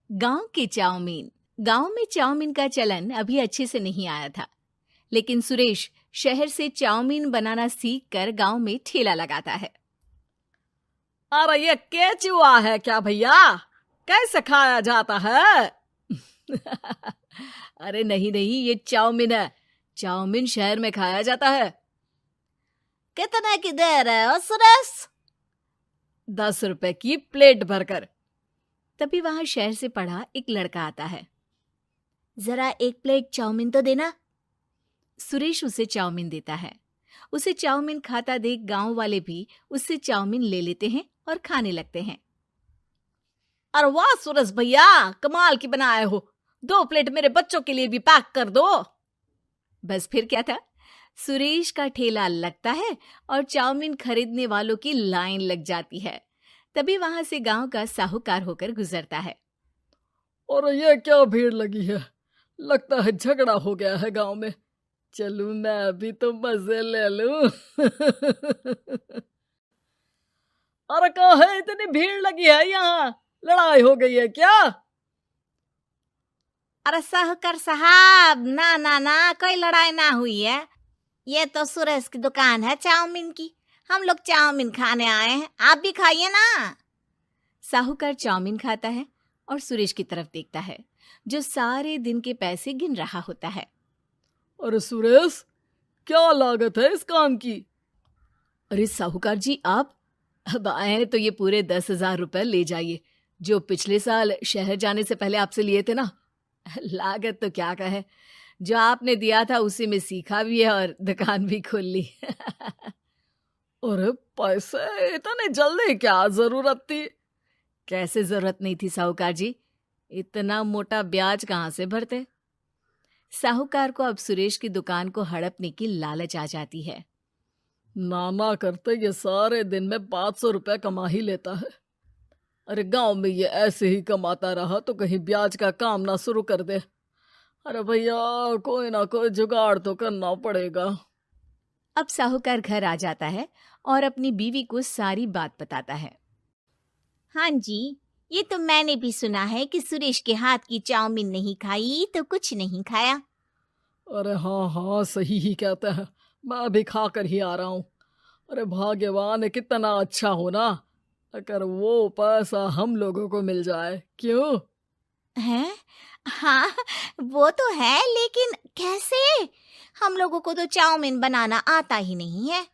गांव के चाउमीन। गांव में चाउमीन का चलन अभी अच्छे से नहीं आया था, लेकिन सुरेश शहर से चाउमीन बनाना सीख कर गांव में ठेला लगाता है। अरे ये केचुआ है क्या भैया? कैसे खाया जाता है? अरे नहीं नहीं, ये चाउमीन है। चाउमीन शहर में खाया जाता है। कितने की दे रहे हो सुरेश? 10 रुपए की प्लेट भरकर। तभी वहां शहर से पढ़ा एक लड़का आता है। जरा एक प्लेट चाउमीन तो देना। सुरेश उसे चाउमीन देता है। उसे चाउमीन खाता देख गांव वाले भी उससे चाउमीन ले लेते हैं और खाने लगते हैं। अरे वाह सुरेश भैया, कमाल की बनाए हो। 2 प्लेट मेरे बच्चों के लिए भी पैक कर दो। बस फिर क्या था, सुरेश का ठेला लगता है और चाउमीन खरीदने वालों की लाइन लग जाती है। तभी वहां से गांव का साहूकार होकर गुजरता है। और ये क्या भीड़ लगी है? लगता है झगड़ा हो गया है गांव में। चलूं मैं अभी तो मजे ले लूं। अरे कहाँ है, इतनी भीड़ लगी है यहाँ? लड़ाई हो गई है क्या? अरे साहूकार साहब, ना ना ना, कोई लड़ाई ना हुई है। ये तो सुरेश की दुकान है चाउमीन की। हम लोग चाउमीन खाने आए हैं, आप भी खाइए ना। साहूकार चाउमीन खाता है और सुरेश की तरफ देखता है, जो सारे दिन के पैसे गिन रहा होता है। अरे सुरेश, क्या लागत है इस काम की? अरे साहूकार जी, आप अब आए हैं तो ये पूरे 10,000 रुपए ले जाइए, जो पिछले साल शहर जाने से पहले आपसे लिए थे ना। लागत तो क्या कहे, जो आपने दिया था उसी में सीखा भी है और दुकान भी खोल ली। अरे पैसे इतने जल्दी क्या जरूरत थी? कैसे जरूरत नहीं थी साहूकार जी, इतना मोटा ब्याज कहाँ से भरते। साहूकार को अब सुरेश की दुकान को हड़पने की लालच आ जाती है। नाना करते ये सारे दिन में 500 रुपए कमा ही लेता है। अरे गांव में ये ऐसे ही कमाता रहा तो कहीं ब्याज का काम ना शुरू कर दे। अरे भैया, कोई ना कोई जुगाड़ तो करना पड़ेगा। अब साहूकार घर आ जाता है और अपनी बीवी को सारी बात बताता है। हाँ जी, ये तो मैंने भी सुना है कि सुरेश के हाथ की चाउमीन नहीं खाई तो कुछ नहीं खाया। अरे हाँ हाँ, सही ही कहते हैं। मैं भी खा कर ही आ रहा हूँ। अरे भाग्यवान है, कितना अच्छा हो ना अगर वो पैसा हम लोगों को मिल जाए। क्यों? हैं? हाँ, वो तो है, लेकिन कैसे? हम लोगों को तो चाउमीन बनाना आता ही नहीं है।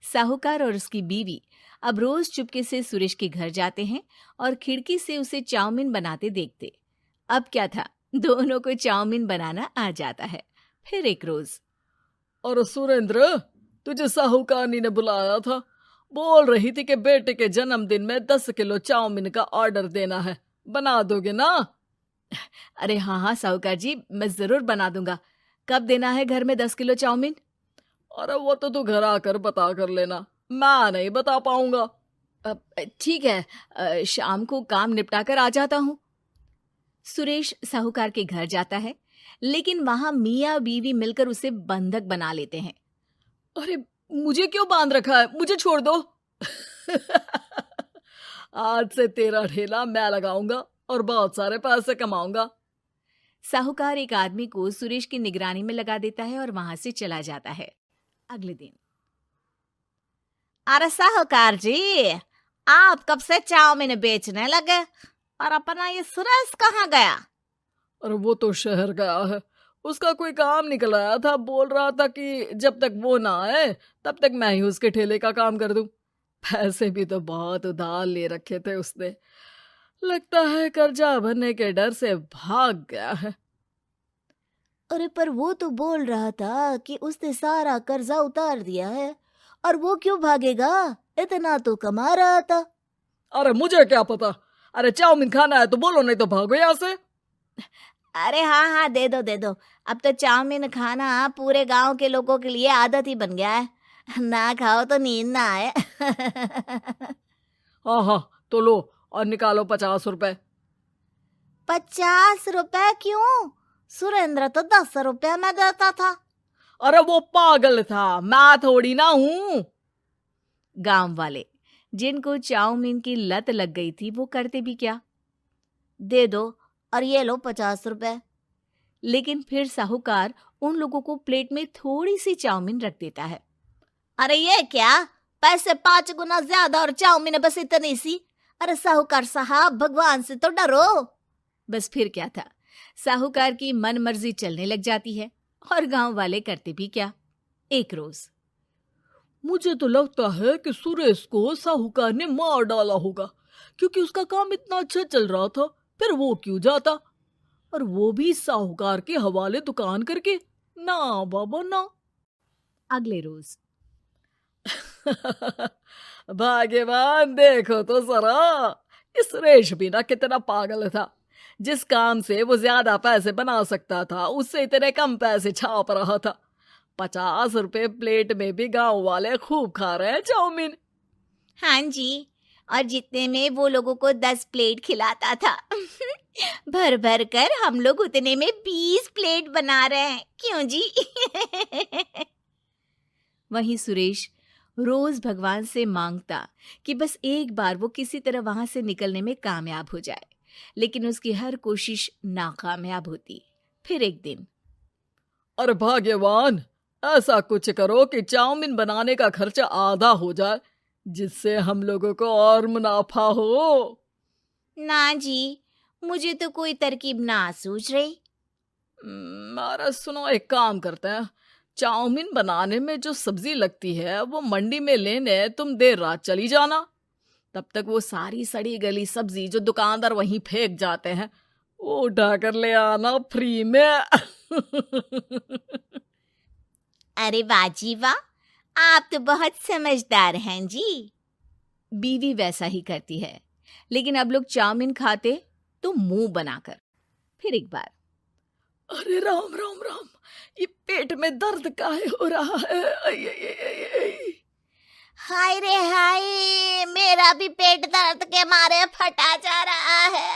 साहूकार और उसकी बीवी अब रोज चुपके से सुरेश के घर जाते हैं और खिड़की से उसे चाउमीन बनाते देखते। अब क्या था, दोनों को चाउमीन बनाना आ जाता है। फिर एक रोज, और सुरेंद्र, तुझे साहूकारनी ने बुलाया था। बोल रही थी कि बेटे के जन्मदिन में 10 किलो चाउमीन का ऑर्डर देना है। बना दोगे ना? अरे हाँ हाँ साहूकार जी, मैं जरूर बना दूंगा। कब देना है घर में 10 किलो चाउमीन? अरे वो तो तू घर आकर बता कर लेना, मैं नहीं बता पाऊंगा। ठीक है, शाम को काम निपटा कर आ जाता हूँ। सुरेश साहूकार के घर जाता है, लेकिन वहां मियाँ बीवी मिलकर उसे बंधक बना लेते हैं। अरे मुझे क्यों बांध रखा है? मुझे छोड़ दो। आज से तेरा ठेला मैं लगाऊंगा और बहुत सारे पैसे कमाऊंगा। साहूकार एक आदमी को सुरेश की निगरानी में लगा देता है और वहां से चला जाता है। अगले दिन, अरे साहूकार जी, आप कब से चाउमीन बेचने लगे और अपना ये सुरेश कहाँ गया? और वो तो शहर गया है। उसका कोई काम निकल आया था। बोल रहा था कि जब तक वो ना आए तब तक मैं ही उसके ठेले का काम कर दूं। पैसे भी तो बहुत उधार ले रखे थे उसने। लगता है कर्जा भरने के डर से भाग गया है। अरे पर वो तो बोल रहा था कि उसने सारा कर्जा उतार दिया है, और वो क्यों भागेगा? इतना तो कमा रहा था। अरे मुझे क्या पता। अरे चाउमीन खाना है तो बोलो, नहीं तो भागो यहाँ से। अरे हाँ हाँ, दे दो दे दो। अब तो चाउमीन खाना पूरे गांव के लोगों के लिए आदत ही बन गया है। ना खाओ तो नींद ना आए। हाँ हाँ, तो लो और निकालो 50 रुपए। 50 रुपए क्यों? सुरेंद्र तो 10 रुपए में देता था। अरे वो पागल था, मैं थोड़ी ना हूँ। गांव वाले, जिनको चाउमीन की लत लग गई थी, वो करते भी क्या, दे दो और ये लो 50 रुपए। लेकिन फिर साहूकार उन लोगों को प्लेट में थोड़ी सी चाउमीन रख देता है। अरे ये क्या, पैसे 5 गुना ज्यादा और चाउमीन बस इतनी सी। अरे साहूकार साहब, भगवान से तो डरो। बस फिर क्या था, साहूकार की मन मर्जी चलने लग जाती है और गांव वाले करते भी क्या। एक रोज मुझे तो लगता है कि सुरेश को साहूकार ने मार डाला होगा, क्योंकि उसका काम इतना अच्छा चल रहा था, फिर वो क्यों जाता, और वो भी साहूकार के हवाले दुकान करके। ना बाबा ना। अगले रोज भाग्यवान, देखो तो जरा, इस सुरेश भी ना कितना पागल था। जिस काम से वो ज्यादा पैसे बना सकता था, उससे इतने कम पैसे छाप रहा था। 50 रुपए प्लेट में भी गांव वाले खूब खा रहे हैं चाउमीन। हाँ जी, और जितने में वो लोगों को 10 प्लेट खिलाता था भर भर कर हम लोग उतने में 20 प्लेट बना रहे हैं। क्यों जी? वहीं सुरेश रोज भगवान से मांगता कि बस एक बार वो किसी तरह वहां से निकलने में कामयाब हो जाए, लेकिन उसकी हर कोशिश नाकामयाब होती। फिर एक दिन, अरे भाग्यवान, ऐसा कुछ करो कि चाउमीन बनाने का खर्चा आधा हो जाए, जिससे हम लोगों को और मुनाफा हो। ना जी, मुझे तो कोई तरकीब ना सूझ रही। अरे सुनो, एक काम करते हैं, चाउमीन बनाने में जो सब्जी लगती है वो मंडी में लेने तुम देर रात चली जाना। तब तक वो सारी सड़ी गली सब्जी जो दुकानदार वहीं फेंक जाते हैं, वो उठा कर ले आना फ्री में। अरे वाह जी वाह, आप तो बहुत समझदार हैं जी। बीवी वैसा ही करती है, लेकिन अब लोग चाउमीन खाते तो मुंह बनाकर। फिर एक बार, अरे राम राम राम, ये पेट में दर्द काहे हो रहा है? आई, आई, आई, आई, आई। हाय रे हाय, मेरा भी पेट दर्द के मारे फटा जा रहा है।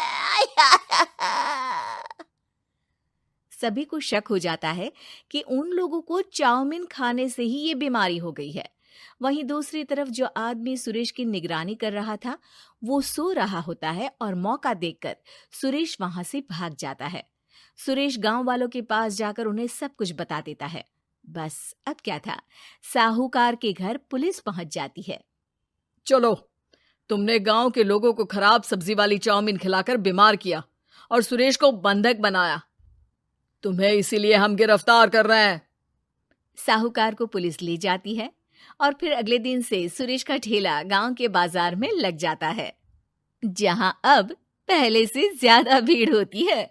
सभी को शक हो जाता है कि उन लोगों को चाउमीन खाने से ही ये बीमारी हो गई है। वहीं दूसरी तरफ जो आदमी सुरेश की निगरानी कर रहा था, वो सो रहा होता है और मौका देखकर सुरेश वहां से भाग जाता है। सुरेश गांव वालों के पास जाकर उन्हें सब कुछ बता देता है। बस अब क्या था, साहूकार के घर पुलिस पहुंच जाती है। चलो, तुमने गांव के लोगों को खराब सब्जी वाली चाउमीन खिलाकर बीमार किया और सुरेश को बंधक बनाया। तुम्हें इसीलिए हम गिरफ्तार कर रहे हैं। साहूकार को पुलिस ले जाती है और फिर अगले दिन से सुरेश का ठेला गांव के बाजार में लग जाता है, जहां अब पहले से ज्यादा भीड़ होती है।